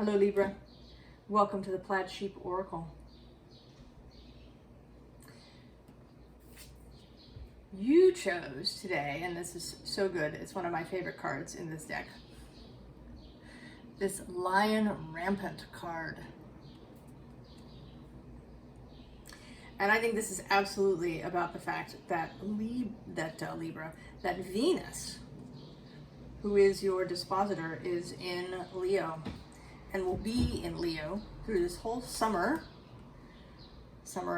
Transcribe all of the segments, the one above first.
Hello Libra, welcome to the Plaid Oracle. You chose today, and this is so good, it's one of my favorite cards in this deck, this Lion Rampant card. And I think this is absolutely about the fact that that Venus, who is your dispositor, is in Leo and will be in Leo through this whole summer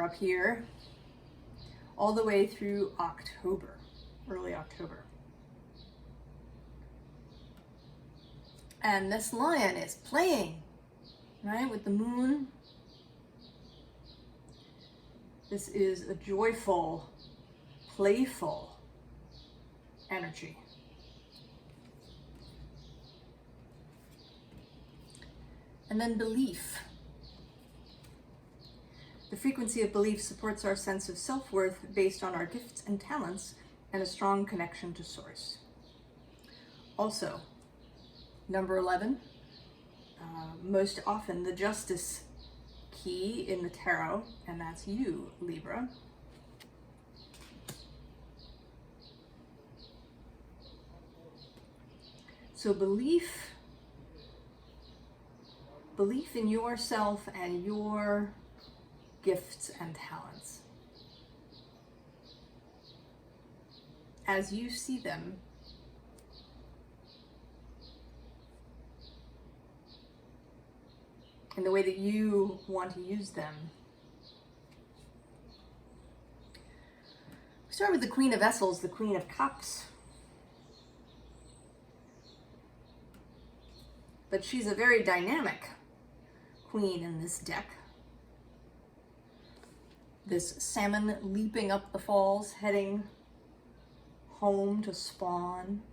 up here, all the way through October, early October. And this lion is playing, right, with the moon. This is a joyful, playful energy. And then belief. The frequency of belief supports our sense of self-worth based on our gifts and talents and a strong connection to source. Also, number 11, most often the justice key in the tarot, and that's you, Libra. So belief in yourself and your gifts and talents as you see them, in the way that you want to use them. We start with the Queen of Vessels, the Queen of Cups. But she's a very dynamic queen in this deck. This salmon leaping up the falls, heading home to spawn.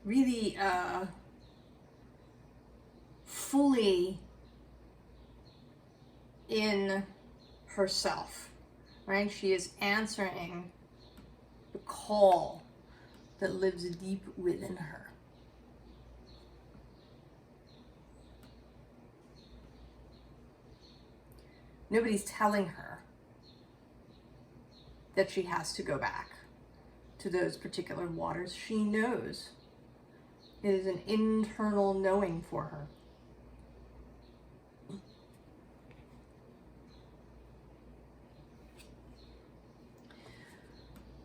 Really fully in herself, right? She is answering the call that lives deep within her. Nobody's telling her that she has to go back to those particular waters. She knows. It is an internal knowing for her.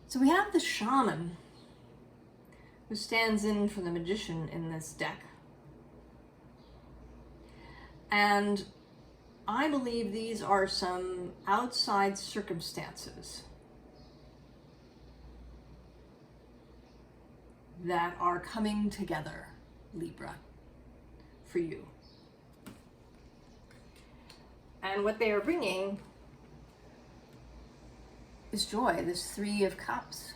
So we have the shaman who stands in for the magician in this deck. And I believe these are some outside circumstances that are coming together, Libra, for you. And what they are bringing is joy, this Three of Cups.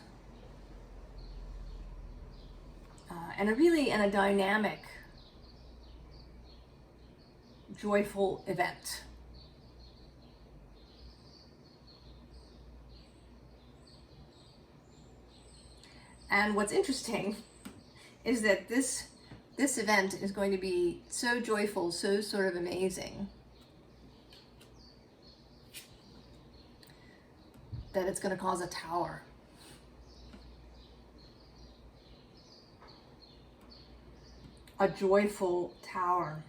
And a dynamic, joyful event. And what's interesting is that this event is going to be so joyful, so sort of amazing, that it's going to cause a tower. A joyful tower.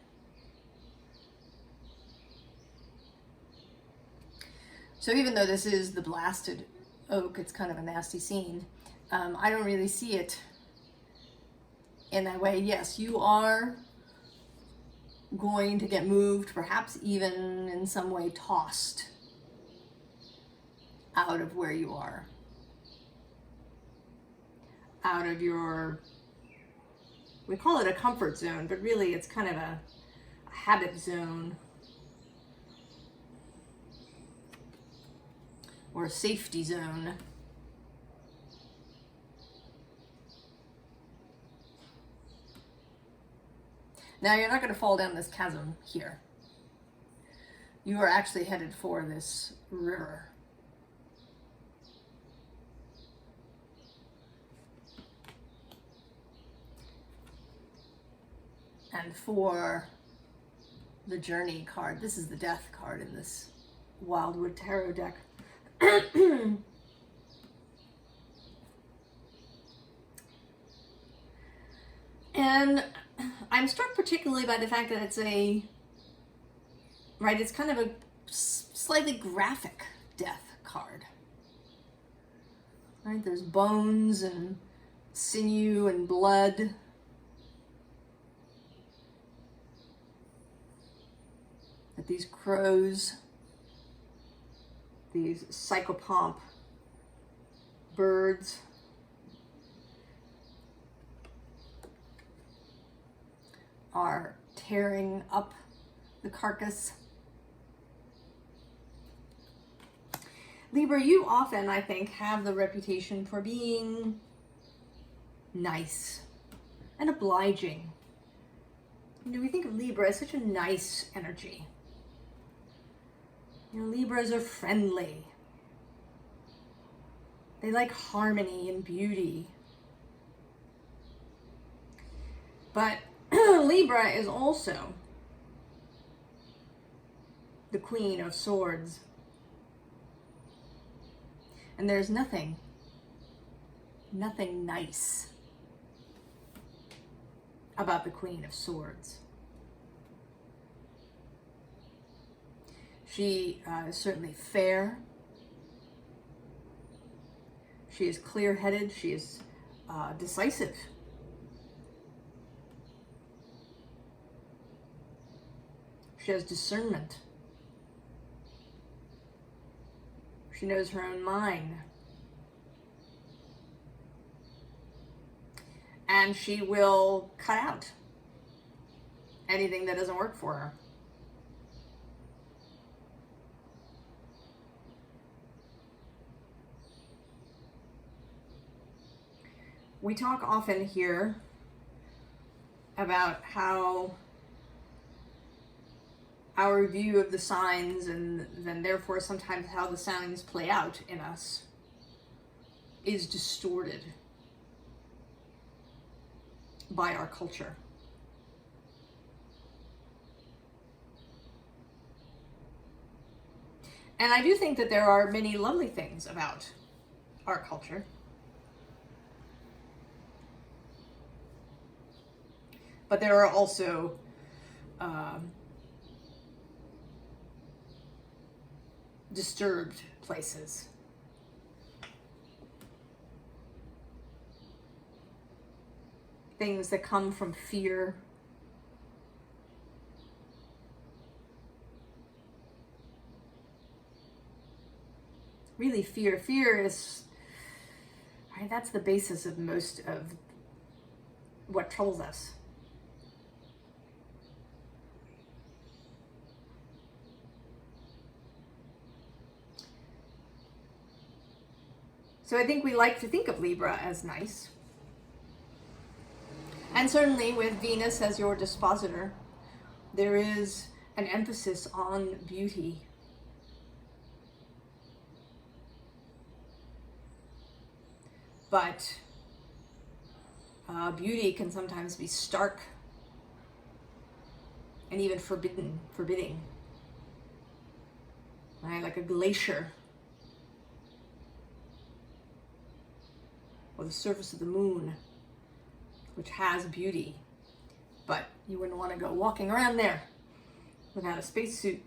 So even though this is the blasted oak, it's kind of a nasty scene. I don't really see it in that way. Yes, you are going to get moved, perhaps even in some way tossed out of where you are, out of your, we call it a comfort zone, but really it's kind of a habit zone or a safety zone. Now you're not going to fall down this chasm here. You are actually headed for this river. And for the Journey card, this is the Death card in this Wildwood Tarot deck. And I'm struck particularly by the fact that it's it's kind of a slightly graphic death card. Right, there's bones and sinew and blood. That these crows, these psychopomp birds, are tearing up the carcass. Libra, you often, I think, have the reputation for being nice and obliging. You know, we think of Libra as such a nice energy. You know, Libras are friendly. They like harmony and beauty. But Libra is also the Queen of Swords. And there's nothing nice about the Queen of Swords. She is certainly fair. She is clear-headed. She is decisive. She has discernment. She knows her own mind. And she will cut out anything that doesn't work for her. We talk often here about how our view of the signs, and then therefore sometimes how the signs play out in us, is distorted by our culture. And I do think that there are many lovely things about our culture. But there are also disturbed places. Things that come from fear. Really, fear. Fear is, right, that's the basis of most of what troubles us. So I think we like to think of Libra as nice. And certainly with Venus as your dispositor, there is an emphasis on beauty. But beauty can sometimes be stark and even forbidding. Right? Like a glacier. Or the surface of the moon, which has beauty, but you wouldn't want to go walking around there without a spacesuit.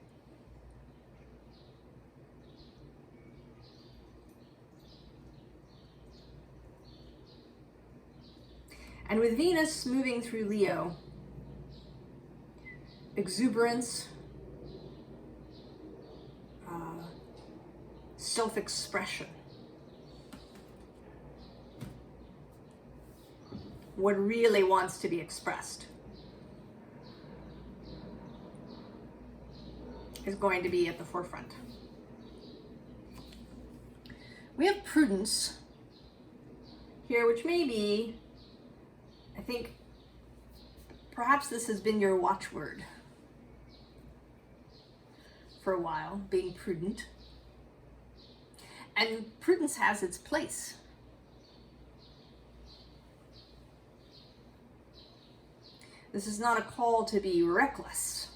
And with Venus moving through Leo, exuberance, self-expression, what really wants to be expressed, is going to be at the forefront. We have prudence here, which may be, I think, perhaps this has been your watchword for a while, being prudent. And prudence has its place. This is not a call to be reckless.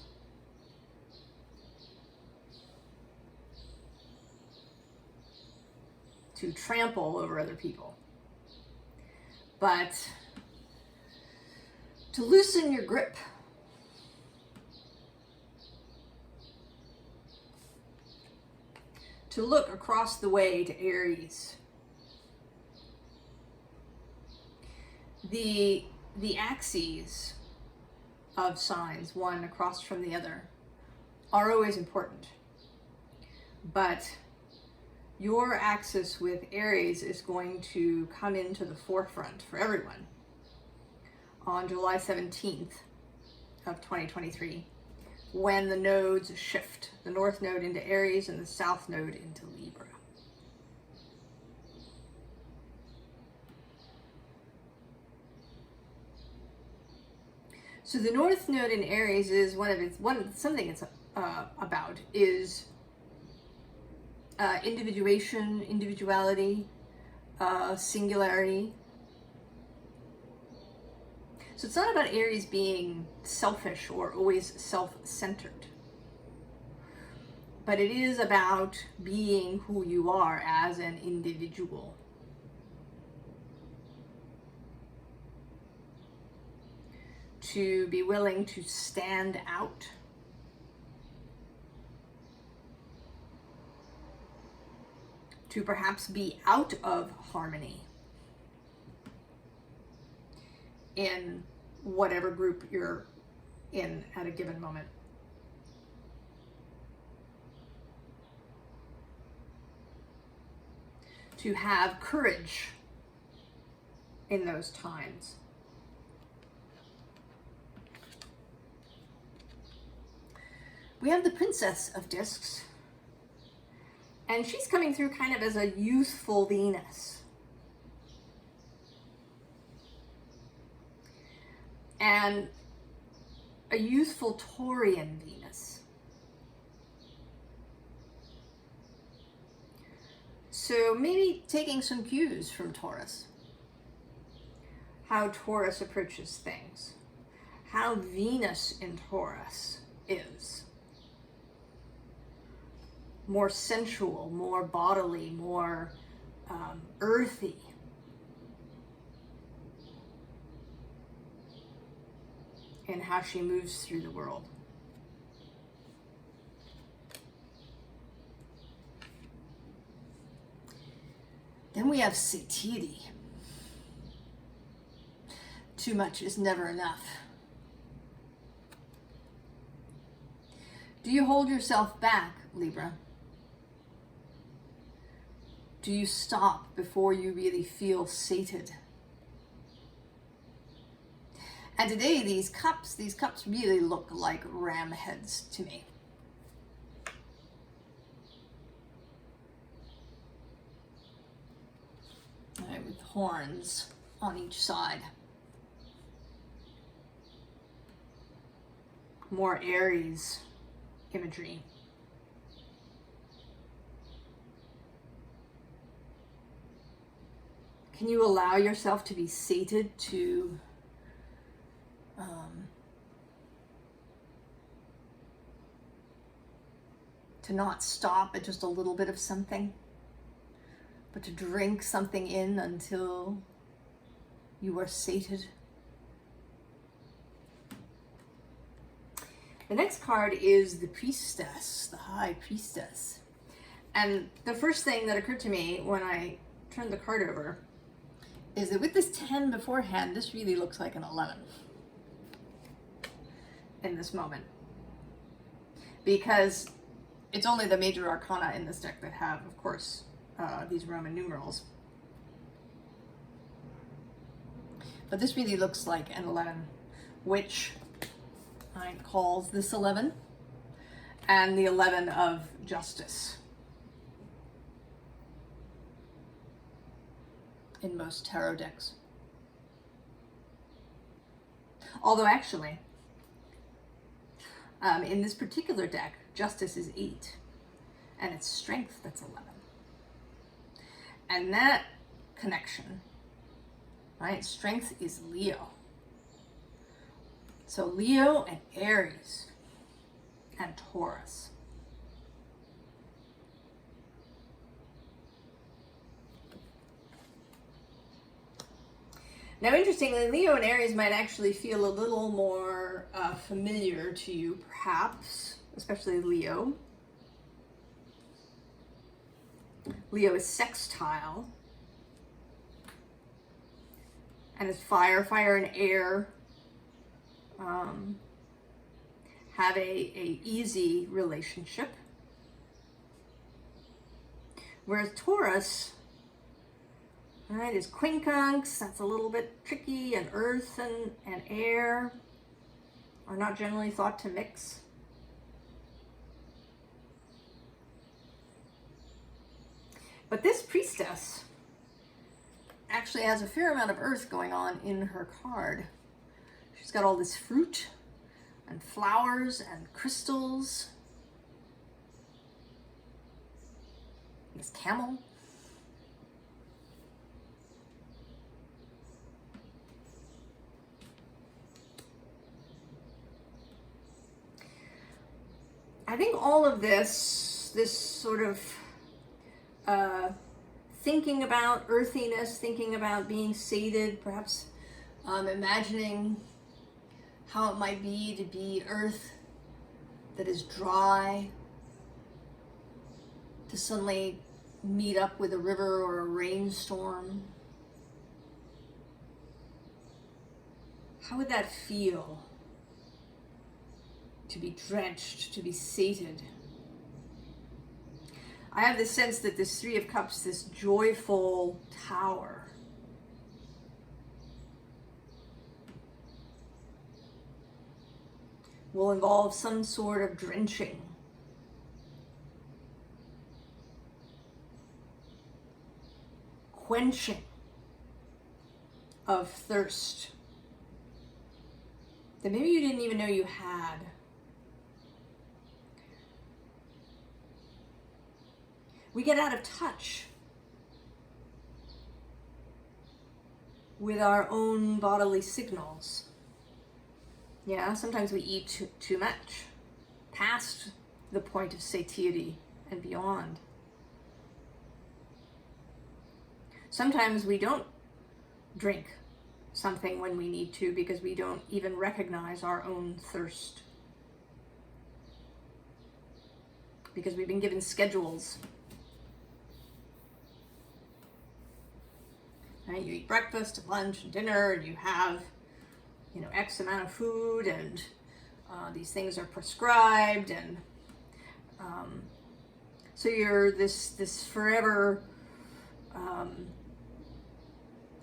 To trample over other people. But to loosen your grip. To look across the way to Aries. The axes of signs, one across from the other, are always important. But your axis with Aries is going to come into the forefront for everyone on July 17th of 2023, when the nodes shift, the North Node into Aries and the South Node into Libra. So the North Node in Aries is something it's about is individuation, individuality, singularity. So it's not about Aries being selfish or always self-centered, but it is about being who you are as an individual. To be willing to stand out. To perhaps be out of harmony in whatever group you're in at a given moment. To have courage in those times. We have the Princess of Discs, and she's coming through kind of as a youthful Venus. And a youthful Taurian Venus. So maybe taking some cues from Taurus. How Taurus approaches things. How Venus in Taurus is. More sensual, more bodily, more earthy. In how she moves through the world. Then we have satiety. Too much is never enough. Do you hold yourself back, Libra? Do you stop before you really feel sated? And today, these cups really look like ram heads to me. All right, with horns on each side. More Aries imagery. Can you allow yourself to be sated, to not stop at just a little bit of something, but to drink something in until you are sated? The next card is the Priestess, the High Priestess. And the first thing that occurred to me when I turned the card over is that with this 10 beforehand, this really looks like an 11 in this moment. Because it's only the major arcana in this deck that have, of course, these Roman numerals. But this really looks like an 11, which calls this 11 and the 11 of justice in most tarot decks. Although actually, in this particular deck, justice is 8 and it's strength that's 11. And that connection, right? Strength is Leo. So Leo and Aries and Taurus. Now, interestingly, Leo and Aries might actually feel a little more familiar to you, perhaps, especially Leo. Leo is sextile, and it's fire. Fire and air have a easy relationship, whereas Taurus, all right, is quincunx. That's a little bit tricky, and earth and air are not generally thought to mix. But this priestess actually has a fair amount of earth going on in her card. She's got all this fruit and flowers and crystals. This camel. I think all of this sort of thinking about earthiness, thinking about being sated, perhaps imagining how it might be to be earth that is dry, to suddenly meet up with a river or a rainstorm. How would that feel? To be drenched, to be sated. I have the sense that this Three of Cups, this joyful tower, will involve some sort of drenching. Quenching of thirst that maybe you didn't even know you had. We get out of touch with our own bodily signals. Yeah, sometimes we eat too much, past the point of satiety and beyond. Sometimes we don't drink something when we need to because we don't even recognize our own thirst. Because we've been given schedules. Right? You eat breakfast, lunch, and dinner, and you have, X amount of food, and these things are prescribed, and so you're this forever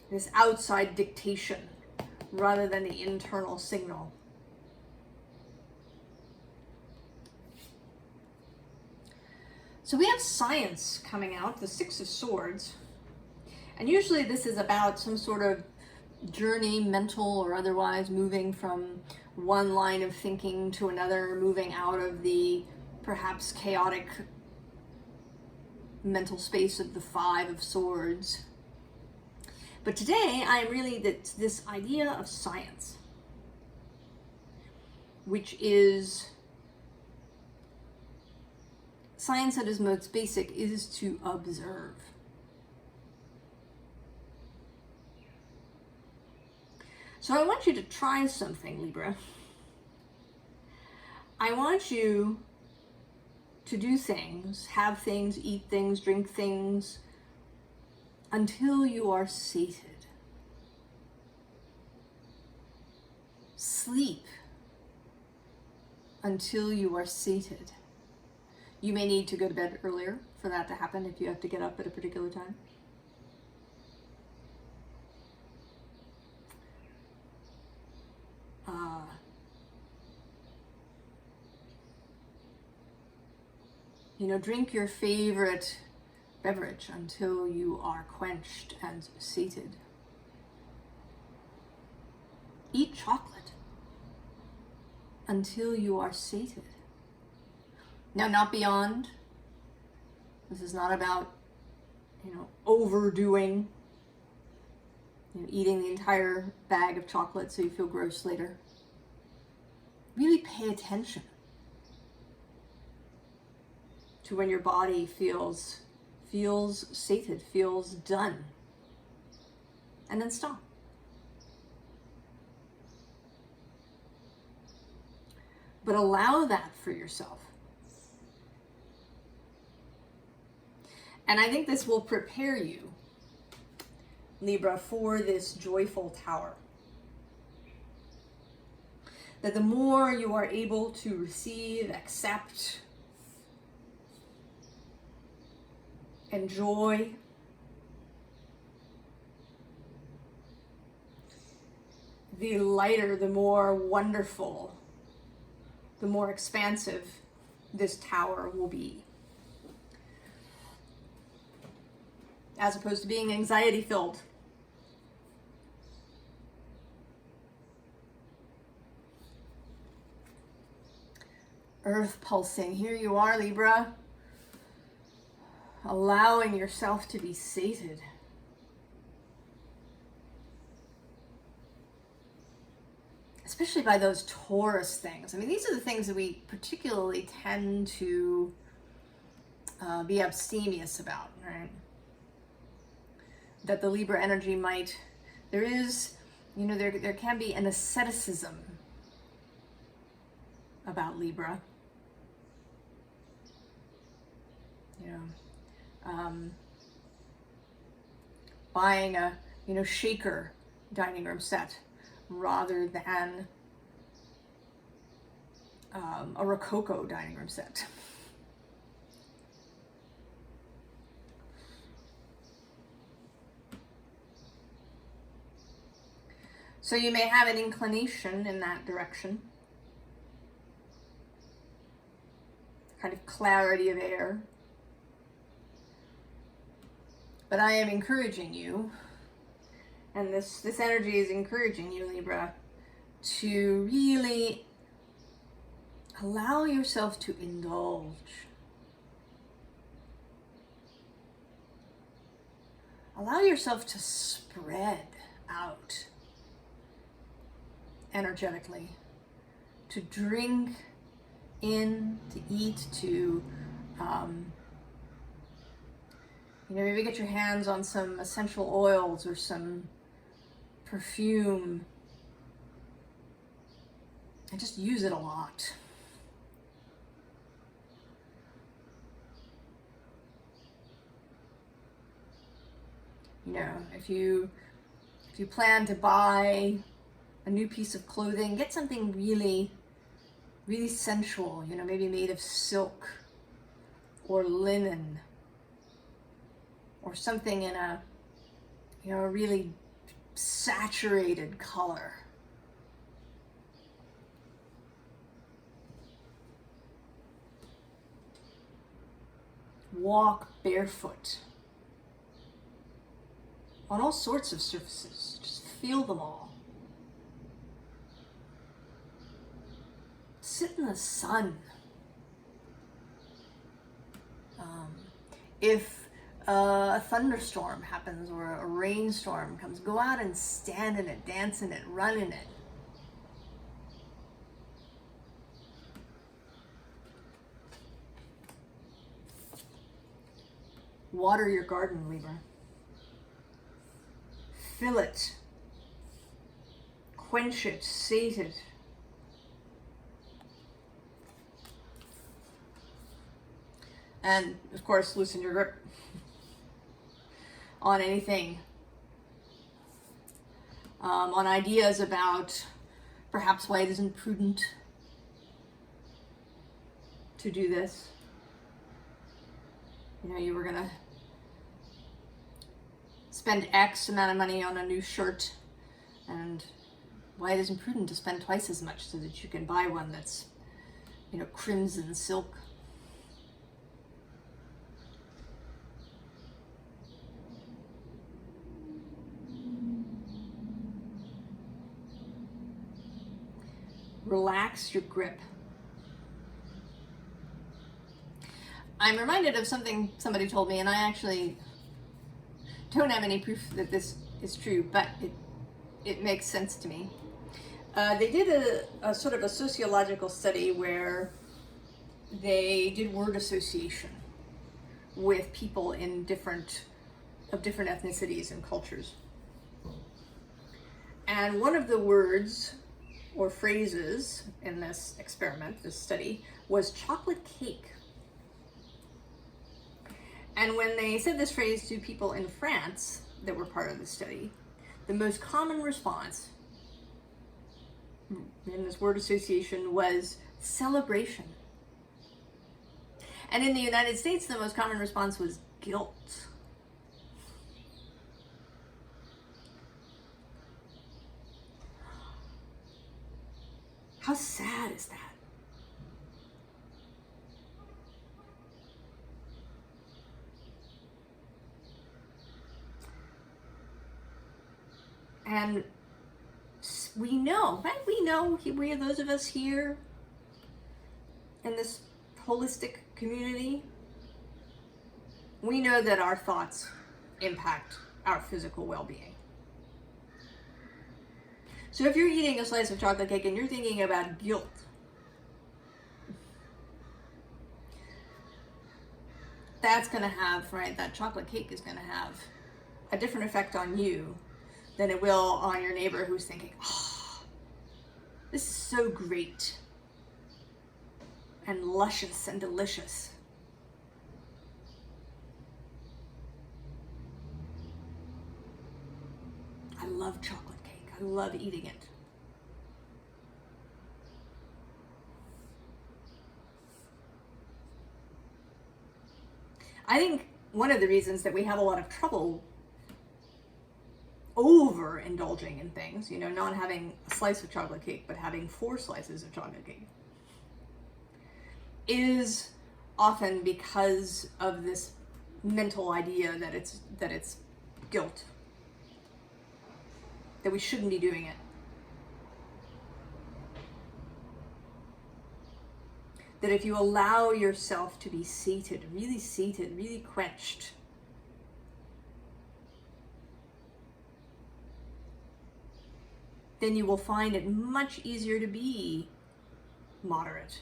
this outside dictation rather than the internal signal. So we have science coming out, the Six of Swords. And usually this is about some sort of journey, mental or otherwise, moving from one line of thinking to another, moving out of the perhaps chaotic mental space of the Five of Swords. But today I am really this idea of science, which is science at its most basic is to observe. So I want you to try something, Libra. I want you to do things, have things, eat things, drink things, until you are sated. Sleep until you are sated. You may need to go to bed earlier for that to happen if you have to get up at a particular time. Drink your favorite beverage until you are quenched and sated. Eat chocolate until you are sated. Now, not beyond. This is not about, overdoing, eating the entire bag of chocolate so you feel gross later. really pay attention to when your body feels sated, feels done, and then stop. But allow that for yourself. And I think this will prepare you, Libra, for this joyful tower. That the more you are able to receive, accept, enjoy, the lighter, the more wonderful, the more expansive this tower will be. As opposed to being anxiety filled. Earth pulsing. Here you are, Libra. Allowing yourself to be sated. Especially by those Taurus things. I mean, these are the things that we particularly tend to be abstemious about, right? That the Libra energy might, there is, there can be an asceticism about Libra. Buying a, shaker dining room set rather than a Rococo dining room set. So you may have an inclination in that direction. Kind of clarity of air. But I am encouraging you, and this energy is encouraging you, Libra, to really allow yourself to indulge. Allow yourself to spread out energetically, to drink in, to eat, to maybe get your hands on some essential oils or some perfume and just use it a lot. If you plan to buy a new piece of clothing, get something really, really sensual, maybe made of silk or linen, or something in a really saturated color. Walk barefoot on all sorts of surfaces. Just feel them all. Sit in the sun. If a thunderstorm happens or a rainstorm comes, go out and stand in it, dance in it, run in it. Water your garden, Libra. Fill it. Quench it, sate it. And, of course, loosen your grip on anything. On ideas about perhaps why it isn't prudent to do this. You were gonna spend X amount of money on a new shirt, and why it isn't prudent to spend twice as much so that you can buy one that's, crimson silk. Relax your grip. I'm reminded of something somebody told me, and I actually don't have any proof that this is true, but it makes sense to me. They did a sort of a sociological study where they did word association with people in different ethnicities and cultures. And one of the words or phrases in this experiment, this study, was chocolate cake. And when they said this phrase to people in France that were part of the study, the most common response in this word association was celebration. And in the United States, the most common response was guilt. How sad is that? And we know, right? We know, we are those of us here in this holistic community, we know that our thoughts impact our physical well-being. So if you're eating a slice of chocolate cake and you're thinking about guilt, that's going to have, right, that chocolate cake is going to have a different effect on you than it will on your neighbor who's thinking, oh, this is so great and luscious and delicious. I love chocolate cake. I love eating it. I think one of the reasons that we have a lot of trouble over indulging in things, you know, not having a slice of chocolate cake, but having 4 slices of chocolate cake, is often because of this mental idea that it's guilt, that we shouldn't be doing it. That if you allow yourself to be sated, really quenched, then you will find it much easier to be moderate.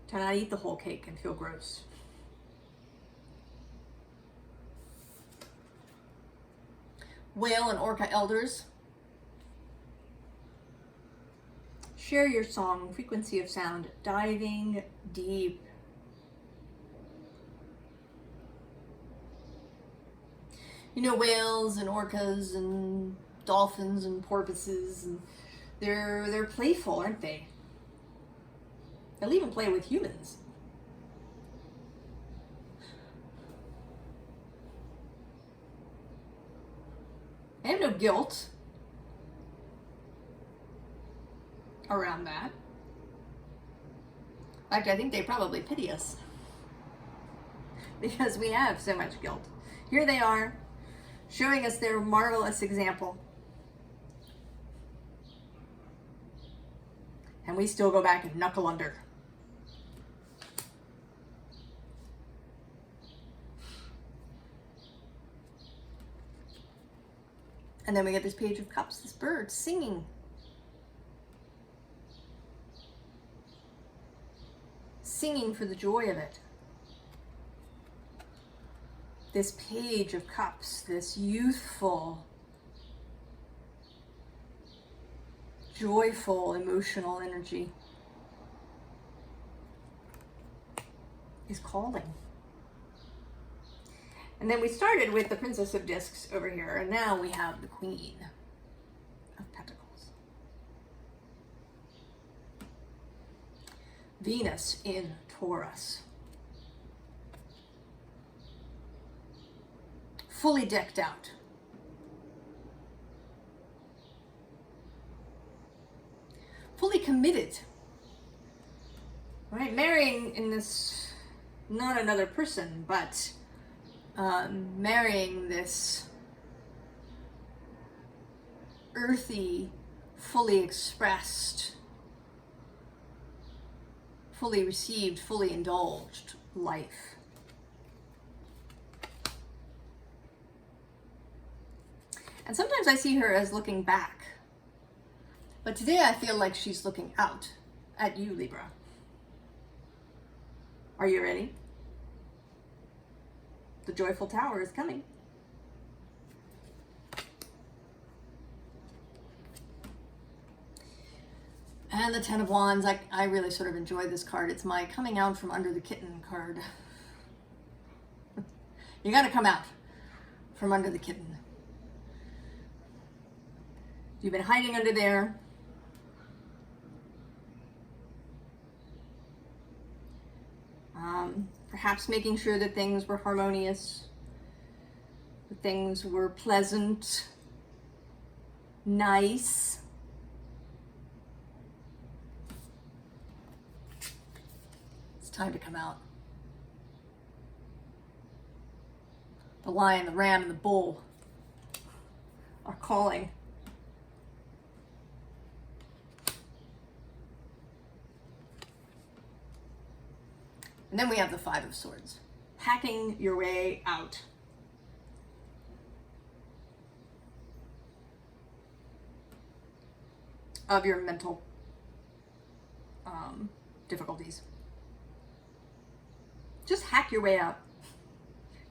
To not eat the whole cake and feel gross. Whale and Orca elders, share your song, frequency of sound, diving deep. You know, whales and orcas and dolphins and porpoises, and they're playful, aren't they? They'll even play with humans. They have no guilt around that. In fact, I think they probably pity us because we have so much guilt. Here they are, showing us their marvelous example. And we still go back and knuckle under. And then we get this Page of Cups, this bird singing. Singing for the joy of it. This Page of Cups, this youthful, joyful, emotional energy is calling. And then we started with the Princess of Discs over here, and now we have the Queen of Pentacles. Venus in Taurus. Fully decked out. Fully committed. Right? Marrying in this, not another person, but marrying this earthy, fully expressed, fully received, fully indulged life. And sometimes I see her as looking back. But today I feel like she's looking out at you, Libra. Are you ready? The Joyful Tower is coming. And the Ten of Wands, I really sort of enjoy this card. It's my coming out from under the kitten card. You got to come out from under the kitten. You've been hiding under there. Perhaps making sure that things were harmonious, that things were pleasant, nice. It's time to come out. The lion, the ram, and the bull are calling. And then we have the Five of Swords, hacking your way out. Of your mental difficulties. Just hack your way out.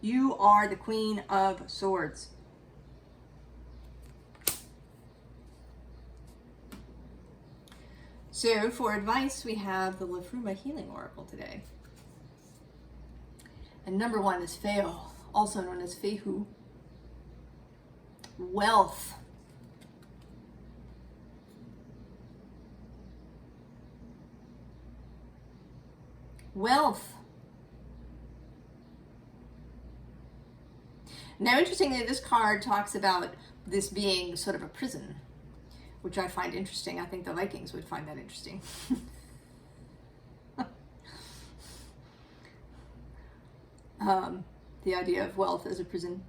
You are the Queen of Swords. So for advice, we have the Liffruma Healing Oracle today. And number 1 is Feo, also known as Fehu. Wealth. Wealth. Now, interestingly, this card talks about this being sort of a prison, which I find interesting. I think the Vikings would find that interesting. The idea of wealth as a prison,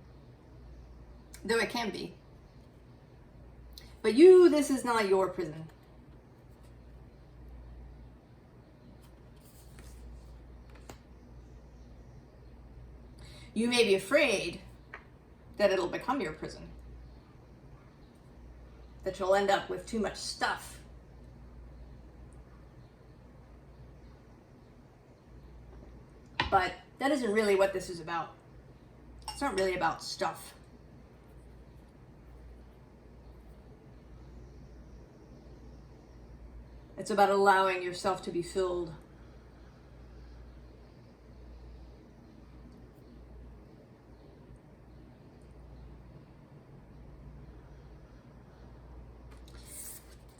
though it can be. But you, this is not your prison. You may be afraid that it'll become your prison, that you'll end up with too much stuff. But that isn't really what this is about. It's not really about stuff. It's about allowing yourself to be filled.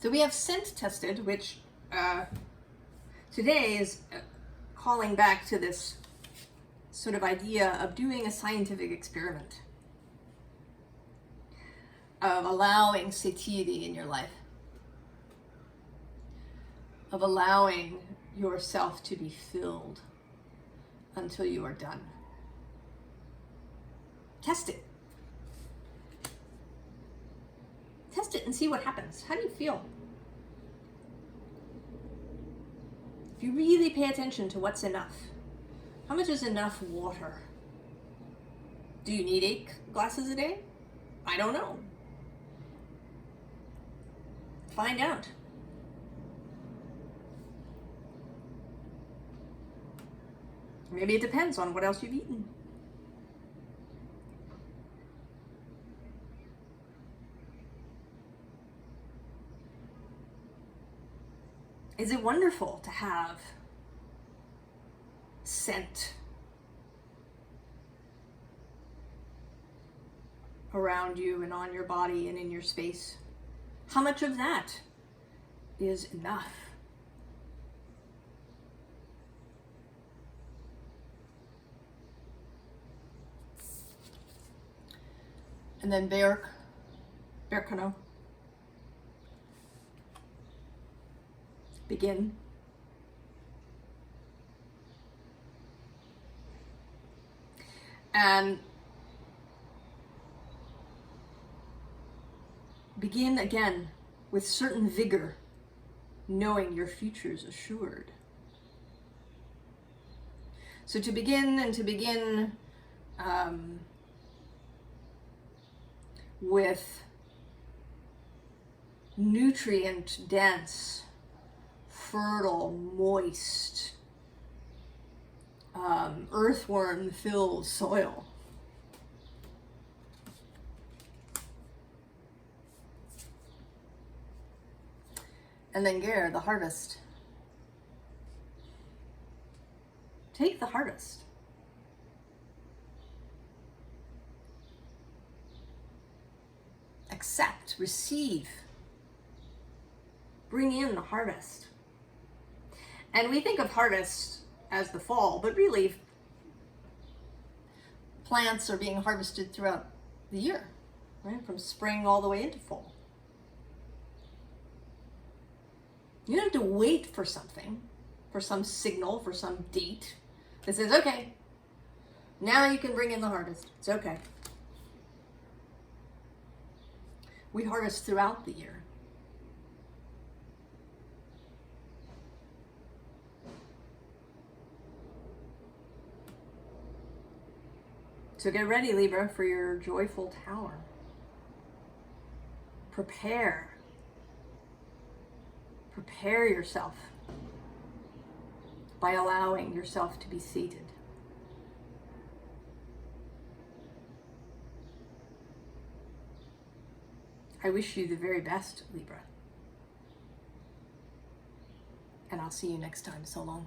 So we have scent tested, which today is calling back to this sort of idea of doing a scientific experiment, of allowing satiety in your life, of allowing yourself to be filled until you are done. Test it. Test it and see what happens. How do you feel? If you really pay attention to what's enough, how much is enough water? Do you need 8 glasses a day? I don't know. Find out. Maybe it depends on what else you've eaten. Is it wonderful to have scent around you and on your body and in your space? How much of that is enough? And then Berkano. Begin. And begin again with certain vigor, knowing your future's assured. So to begin with nutrient dense, fertile, moist, earthworm filled soil. And then Ger, the harvest. Take the harvest. Accept, receive, bring in the harvest. And we think of harvest as the fall, but really plants are being harvested throughout the year, right? From spring all the way into fall. You don't have to wait for something, for some signal, for some date that says, okay, now you can bring in the harvest. It's okay. We harvest throughout the year. So get ready, Libra, for your joyful tower. Prepare. Prepare yourself by allowing yourself to be seated. I wish you the very best, Libra. And I'll see you next time. So long.